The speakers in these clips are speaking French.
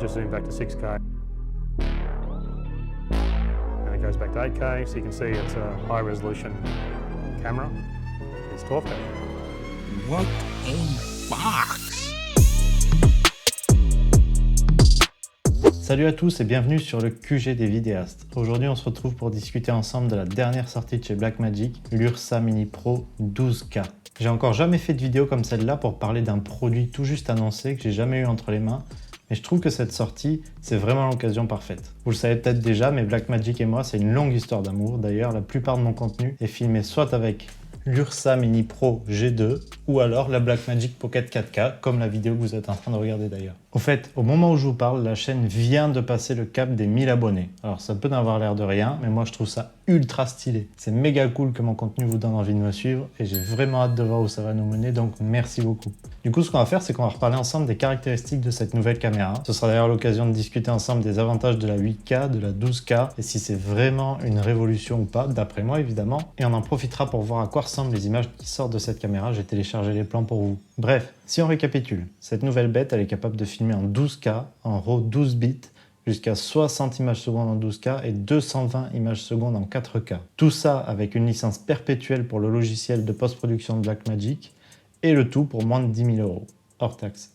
just zoom back to 6K. And it goes back to 8K, so you can see it's a high resolution camera. It's 12K. What a box! Salut à tous et bienvenue sur le QG des vidéastes. Aujourd'hui on se retrouve pour discuter ensemble de la dernière sortie de chez Blackmagic, l'Ursa Mini Pro 12K. J'ai encore jamais fait de vidéo comme celle-là pour parler d'un produit tout juste annoncé que j'ai jamais eu entre les mains, mais je trouve que cette sortie, c'est vraiment l'occasion parfaite. Vous le savez peut-être déjà, mais Blackmagic et moi, c'est une longue histoire d'amour. D'ailleurs, la plupart de mon contenu est filmé soit avec l'Ursa Mini Pro G2 ou alors la Blackmagic Pocket 4K, comme la vidéo que vous êtes en train de regarder d'ailleurs. Au fait, au moment où je vous parle, la chaîne vient de passer le cap des 1000 abonnés. Alors ça peut n'avoir l'air de rien, mais moi je trouve ça ultra stylé. C'est méga cool que mon contenu vous donne envie de me suivre et j'ai vraiment hâte de voir où ça va nous mener, donc merci beaucoup. Du coup, ce qu'on va faire, c'est qu'on va reparler ensemble des caractéristiques de cette nouvelle caméra. Ce sera d'ailleurs l'occasion de discuter ensemble des avantages de la 8K, de la 12K et si c'est vraiment une révolution ou pas, d'après moi évidemment. Et on en profitera pour voir à quoi ressemblent les images qui sortent de cette caméra. J'ai téléchargé les plans pour vous. Bref, si on récapitule, cette nouvelle bête, elle est capable de filmer en 12K, en RAW 12 bits, jusqu'à 60 images secondes en 12K et 220 images secondes en 4K. Tout ça avec une licence perpétuelle pour le logiciel de post-production de Blackmagic et le tout pour moins de 10 000 €, hors taxe.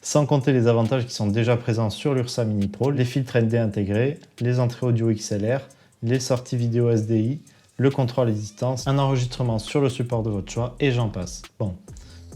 Sans compter les avantages qui sont déjà présents sur l'Ursa Mini Pro, les filtres ND intégrés, les entrées audio XLR, les sorties vidéo SDI, le contrôle à distance, un enregistrement sur le support de votre choix et j'en passe. Bon,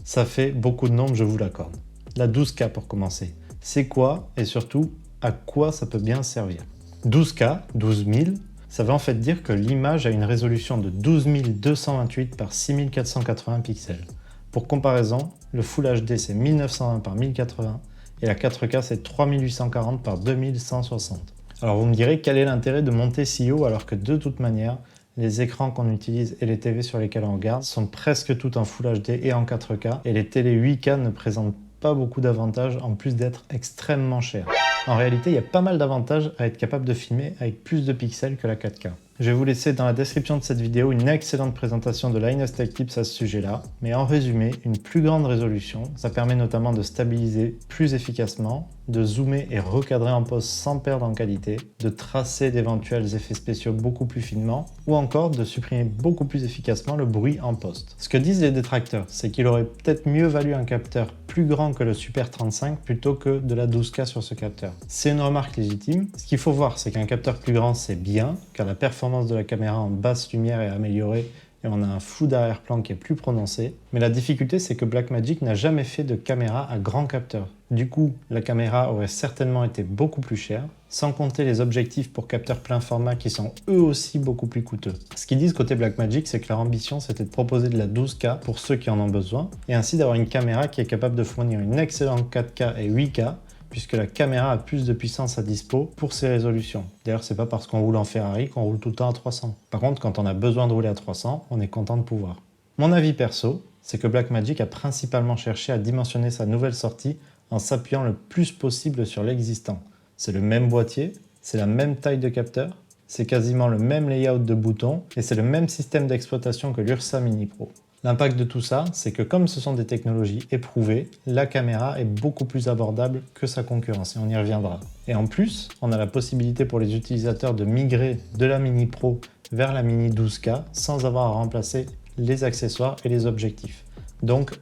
ça fait beaucoup de nombres, je vous l'accorde. La 12K pour commencer. C'est quoi et surtout à quoi ça peut bien servir? 12K, 12 000, ça veut en fait dire que l'image a une résolution de 12 228 par 6480 pixels. Pour comparaison, le Full HD c'est 1920 par 1080 et la 4K c'est 3840 par 2160. Alors vous me direz quel est l'intérêt de monter si haut alors que de toute manière, les écrans qu'on utilise et les TV sur lesquels on regarde sont presque tout en Full HD et en 4K et les télé 8K ne présentent pas beaucoup d'avantages en plus d'être extrêmement chers. En réalité, il y a pas mal d'avantages à être capable de filmer avec plus de pixels que la 4K. Je vais vous laisser dans la description de cette vidéo une excellente présentation de Linus Tech Tips à ce sujet-là, mais en résumé, une plus grande résolution, ça permet notamment de stabiliser plus efficacement, de zoomer et recadrer en pose sans perdre en qualité, de tracer d'éventuels effets spéciaux beaucoup plus finement, ou encore de supprimer beaucoup plus efficacement le bruit en post. Ce que disent les détracteurs, c'est qu'il aurait peut-être mieux valu un capteur plus grand que le Super 35 plutôt que de la 12K sur ce capteur. C'est une remarque légitime. Ce qu'il faut voir, c'est qu'un capteur plus grand, c'est bien, car la performance de la caméra en basse lumière est améliorée et on a un flou d'arrière-plan qui est plus prononcé. Mais la difficulté, c'est que Blackmagic n'a jamais fait de caméra à grand capteur. Du coup, la caméra aurait certainement été beaucoup plus chère, sans compter les objectifs pour capteurs plein format qui sont eux aussi beaucoup plus coûteux. Ce qu'ils disent côté Blackmagic, c'est que leur ambition, c'était de proposer de la 12K pour ceux qui en ont besoin, et ainsi d'avoir une caméra qui est capable de fournir une excellente 4K et 8K, puisque la caméra a plus de puissance à dispo pour ses résolutions. D'ailleurs, c'est pas parce qu'on roule en Ferrari qu'on roule tout le temps à 300. Par contre, quand on a besoin de rouler à 300, on est content de pouvoir. Mon avis perso, c'est que Blackmagic a principalement cherché à dimensionner sa nouvelle sortie en s'appuyant le plus possible sur l'existant. C'est le même boîtier, c'est la même taille de capteur, c'est quasiment le même layout de boutons et c'est le même système d'exploitation que l'Ursa Mini Pro. L'impact de tout ça, c'est que comme ce sont des technologies éprouvées, la caméra est beaucoup plus abordable que sa concurrence et on y reviendra. Et en plus, on a la possibilité pour les utilisateurs de migrer de la Mini Pro vers la Mini 12K sans avoir à remplacer les accessoires et les objectifs. Donc,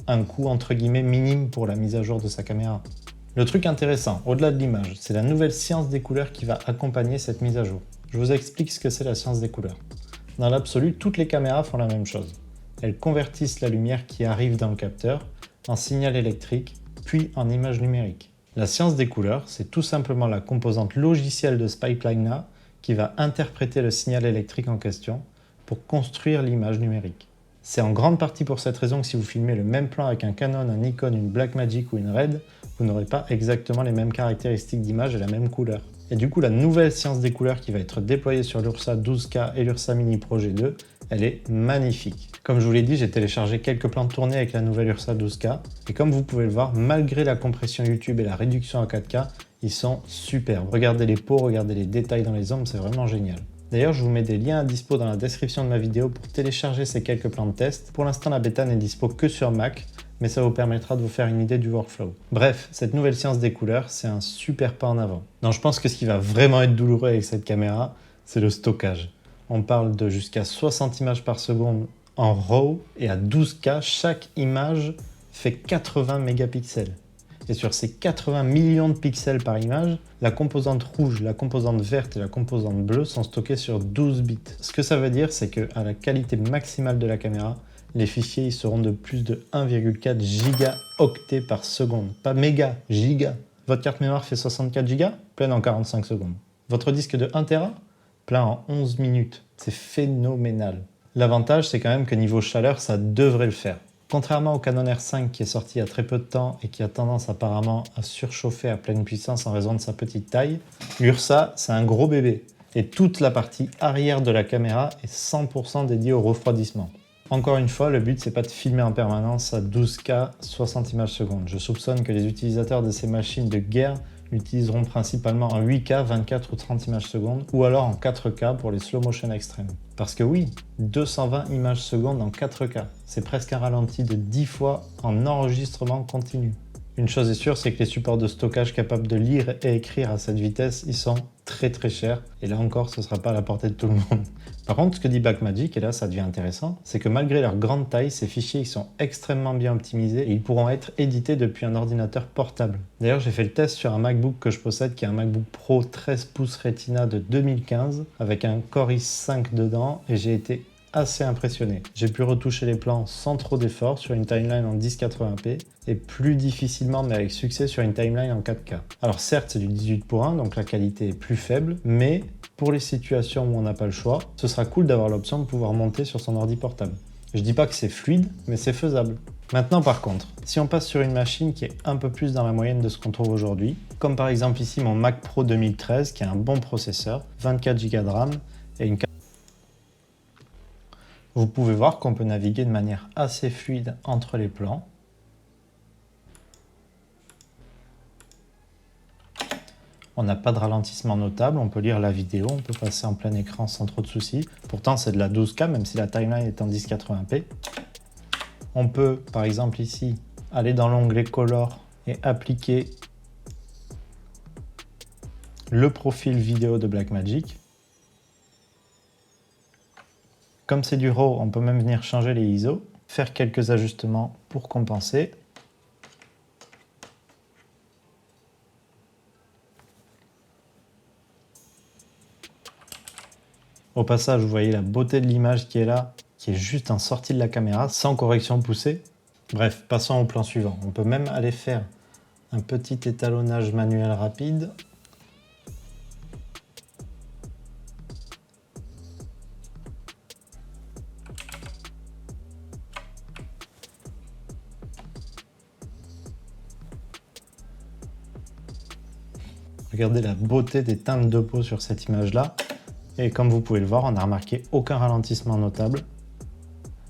un coût entre guillemets minime pour la mise à jour de sa caméra. Le truc intéressant, au-delà de l'image, c'est la nouvelle science des couleurs qui va accompagner cette mise à jour. Je vous explique ce que c'est la science des couleurs. Dans l'absolu, toutes les caméras font la même chose. Elles convertissent la lumière qui arrive dans le capteur en signal électrique, puis en image numérique. La science des couleurs, c'est tout simplement la composante logicielle de ce pipeline-là qui va interpréter le signal électrique en question pour construire l'image numérique. C'est en grande partie pour cette raison que si vous filmez le même plan avec un Canon, un Nikon, une Blackmagic ou une Red, vous n'aurez pas exactement les mêmes caractéristiques d'image et la même couleur. Et du coup, la nouvelle science des couleurs qui va être déployée sur l'Ursa 12K et l'Ursa Mini Pro G2, elle est magnifique. Comme je vous l'ai dit, j'ai téléchargé quelques plans de tournée avec la nouvelle Ursa 12K. Et comme vous pouvez le voir, malgré la compression YouTube et la réduction à 4K, ils sont superbes. Regardez les pots, regardez les détails dans les ombres, c'est vraiment génial. D'ailleurs, je vous mets des liens à dispo dans la description de ma vidéo pour télécharger ces quelques plans de test. Pour l'instant, la bêta n'est dispo que sur Mac, mais ça vous permettra de vous faire une idée du workflow. Bref, cette nouvelle science des couleurs, c'est un super pas en avant. Non, je pense que ce qui va vraiment être douloureux avec cette caméra, c'est le stockage. On parle de jusqu'à 60 images par seconde en RAW et à 12K, chaque image fait 80 mégapixels. Et sur ces 80 millions de pixels par image, la composante rouge, la composante verte et la composante bleue sont stockées sur 12 bits. Ce que ça veut dire, c'est qu'à la qualité maximale de la caméra, les fichiers ils seront de plus de 1,4 gigaoctets par seconde. Pas méga, giga. Votre carte mémoire fait 64 gigas, pleine en 45 secondes. Votre disque de 1 Tera, plein en 11 minutes. C'est phénoménal. L'avantage, c'est quand même que niveau chaleur, ça devrait le faire. Contrairement au Canon R5 qui est sorti il y a très peu de temps et qui a tendance apparemment à surchauffer à pleine puissance en raison de sa petite taille, l'Ursa, c'est un gros bébé. Et toute la partie arrière de la caméra est 100% dédiée au refroidissement. Encore une fois, le but, c'est pas de filmer en permanence à 12K 60 images secondes. Je soupçonne que les utilisateurs de ces machines de guerre l'utiliseront principalement en 8K, 24 ou 30 images secondes, ou alors en 4K pour les slow motion extrêmes. Parce que oui, 220 images secondes en 4K, c'est presque un ralenti de 10 fois en enregistrement continu. Une chose est sûre, c'est que les supports de stockage capables de lire et écrire à cette vitesse, ils sont très chers, et là encore, ce ne sera pas à la portée de tout le monde. Par contre, ce que dit Blackmagic, et là ça devient intéressant, c'est que malgré leur grande taille, ces fichiers ils sont extrêmement bien optimisés et ils pourront être édités depuis un ordinateur portable. D'ailleurs, j'ai fait le test sur un MacBook que je possède, qui est un MacBook Pro 13 pouces Retina de 2015, avec un Core i5 dedans, et j'ai été assez impressionné. J'ai pu retoucher les plans sans trop d'efforts sur une timeline en 1080p et plus difficilement mais avec succès sur une timeline en 4K. Alors certes, c'est du 18:1, donc la qualité est plus faible, mais pour les situations où on n'a pas le choix, ce sera cool d'avoir l'option de pouvoir monter sur son ordi portable. Je dis pas que c'est fluide, mais c'est faisable. Maintenant par contre, si on passe sur une machine qui est un peu plus dans la moyenne de ce qu'on trouve aujourd'hui, comme par exemple ici mon Mac Pro 2013 qui a un bon processeur, 24 Go de RAM et une vous pouvez voir qu'on peut naviguer de manière assez fluide entre les plans. On n'a pas de ralentissement notable, on peut lire la vidéo, on peut passer en plein écran sans trop de soucis. Pourtant c'est de la 12K même si la timeline est en 1080p. On peut par exemple ici aller dans l'onglet Color et appliquer le profil vidéo de Blackmagic. Comme c'est du RAW, on peut même venir changer les ISO, faire quelques ajustements pour compenser. Au passage, vous voyez la beauté de l'image qui est là, qui est juste en sortie de la caméra, sans correction poussée. Bref, passons au plan suivant. On peut même aller faire un petit étalonnage manuel rapide. Regardez la beauté des teintes de peau sur cette image-là. Et comme vous pouvez le voir, on n'a remarqué aucun ralentissement notable.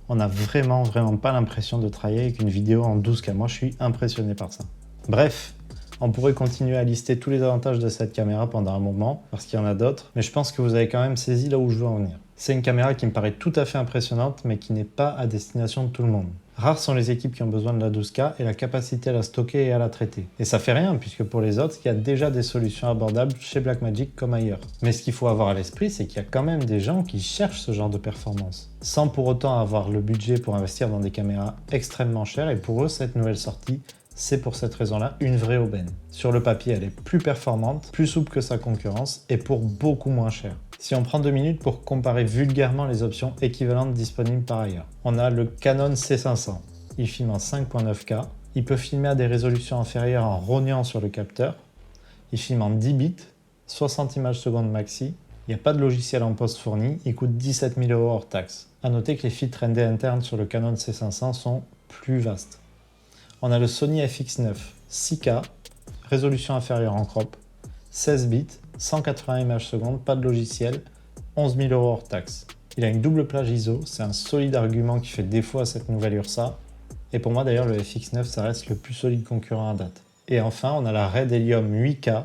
On n'a vraiment pas l'impression de travailler avec une vidéo en 12K. Moi, je suis impressionné par ça. Bref, on pourrait continuer à lister tous les avantages de cette caméra pendant un moment, parce qu'il y en a d'autres, mais je pense que vous avez quand même saisi là où je veux en venir. C'est une caméra qui me paraît tout à fait impressionnante, mais qui n'est pas à destination de tout le monde. Rares sont les équipes qui ont besoin de la 12K et la capacité à la stocker et à la traiter. Et ça fait rien, puisque pour les autres, il y a déjà des solutions abordables chez Blackmagic comme ailleurs. Mais ce qu'il faut avoir à l'esprit, c'est qu'il y a quand même des gens qui cherchent ce genre de performance, sans pour autant avoir le budget pour investir dans des caméras extrêmement chères, et pour eux, cette nouvelle sortie, c'est pour cette raison-là une vraie aubaine. Sur le papier, elle est plus performante, plus souple que sa concurrence, et pour beaucoup moins cher. Si on prend 2 minutes pour comparer vulgairement les options équivalentes disponibles par ailleurs. On a le Canon C500. Il filme en 5.9K. Il peut filmer à des résolutions inférieures en rognant sur le capteur. Il filme en 10 bits, 60 images secondes maxi. Il n'y a pas de logiciel en post fourni. Il coûte 17 000 € hors taxe. A noter que les filtres ND internes sur le Canon C500 sont plus vastes. On a le Sony FX9 6K, résolution inférieure en crop, 16 bits, 180 images secondes, pas de logiciel, 11 000 € hors taxe. Il a une double plage ISO, c'est un solide argument qui fait défaut à cette nouvelle Ursa. Et pour moi d'ailleurs, le FX9, ça reste le plus solide concurrent à date. Et enfin, on a la Red Helium 8K,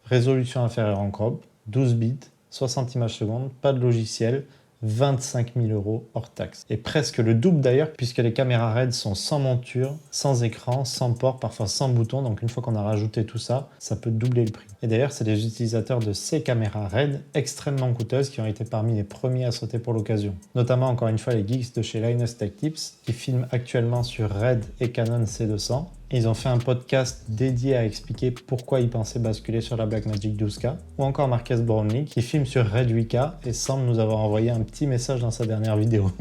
résolution inférieure en crop, 12 bits, 60 images secondes, pas de logiciel, 25 000 € hors taxe. Et presque le double d'ailleurs, puisque les caméras RED sont sans monture, sans écran, sans port, parfois sans bouton. Donc une fois qu'on a rajouté tout ça, ça peut doubler le prix. Et d'ailleurs, c'est les utilisateurs de ces caméras RED extrêmement coûteuses qui ont été parmi les premiers à sauter pour l'occasion. Notamment encore une fois les geeks de chez Linus Tech Tips qui filment actuellement sur RED et Canon C200. Ils ont fait un podcast dédié à expliquer pourquoi ils pensaient basculer sur la Blackmagic 12K, ou encore Marques Brownlee qui filme sur RED 8K et semble nous avoir envoyé un petit message dans sa dernière vidéo.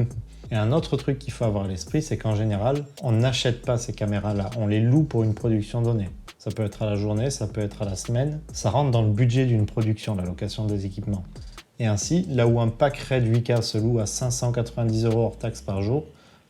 Et un autre truc qu'il faut avoir à l'esprit, c'est qu'en général, on n'achète pas ces caméras-là, on les loue pour une production donnée. Ça peut être à la journée, ça peut être à la semaine, ça rentre dans le budget d'une production, la location des équipements. Et ainsi, là où un pack RED 8K se loue à 590 € hors taxe par jour,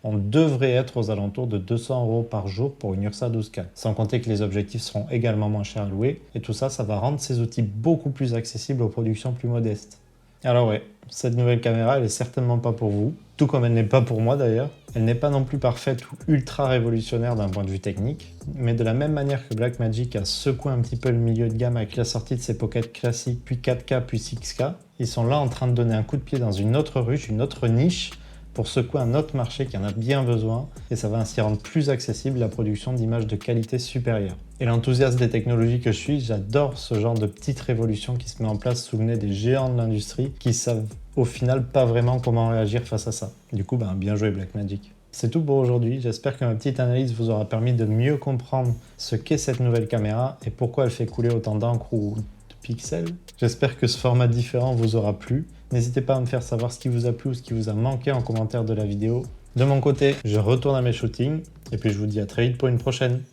on devrait être aux alentours de 200 € par jour pour une Ursa 12K. Sans compter que les objectifs seront également moins chers à louer, et tout ça, ça va rendre ces outils beaucoup plus accessibles aux productions plus modestes. Alors ouais, cette nouvelle caméra, elle est certainement pas pour vous, tout comme elle n'est pas pour moi d'ailleurs. Elle n'est pas non plus parfaite ou ultra révolutionnaire d'un point de vue technique, mais de la même manière que Blackmagic a secoué un petit peu le milieu de gamme avec la sortie de ses pockets classiques, puis 4K, puis 6K, ils sont là en train de donner un coup de pied dans une autre ruche, une autre niche, pour secouer un autre marché qui en a bien besoin, et ça va ainsi rendre plus accessible la production d'images de qualité supérieure. Et l'enthousiaste des technologies que je suis, j'adore ce genre de petite révolution qui se met en place sous le nez des géants de l'industrie qui savent au final pas vraiment comment réagir face à ça. Du coup, bien joué Blackmagic. C'est tout pour aujourd'hui, j'espère que ma petite analyse vous aura permis de mieux comprendre ce qu'est cette nouvelle caméra et pourquoi elle fait couler autant d'encre ou de pixels. J'espère que ce format différent vous aura plu. N'hésitez pas à me faire savoir ce qui vous a plu ou ce qui vous a manqué en commentaire de la vidéo. De mon côté, je retourne à mes shootings et puis je vous dis à très vite pour une prochaine.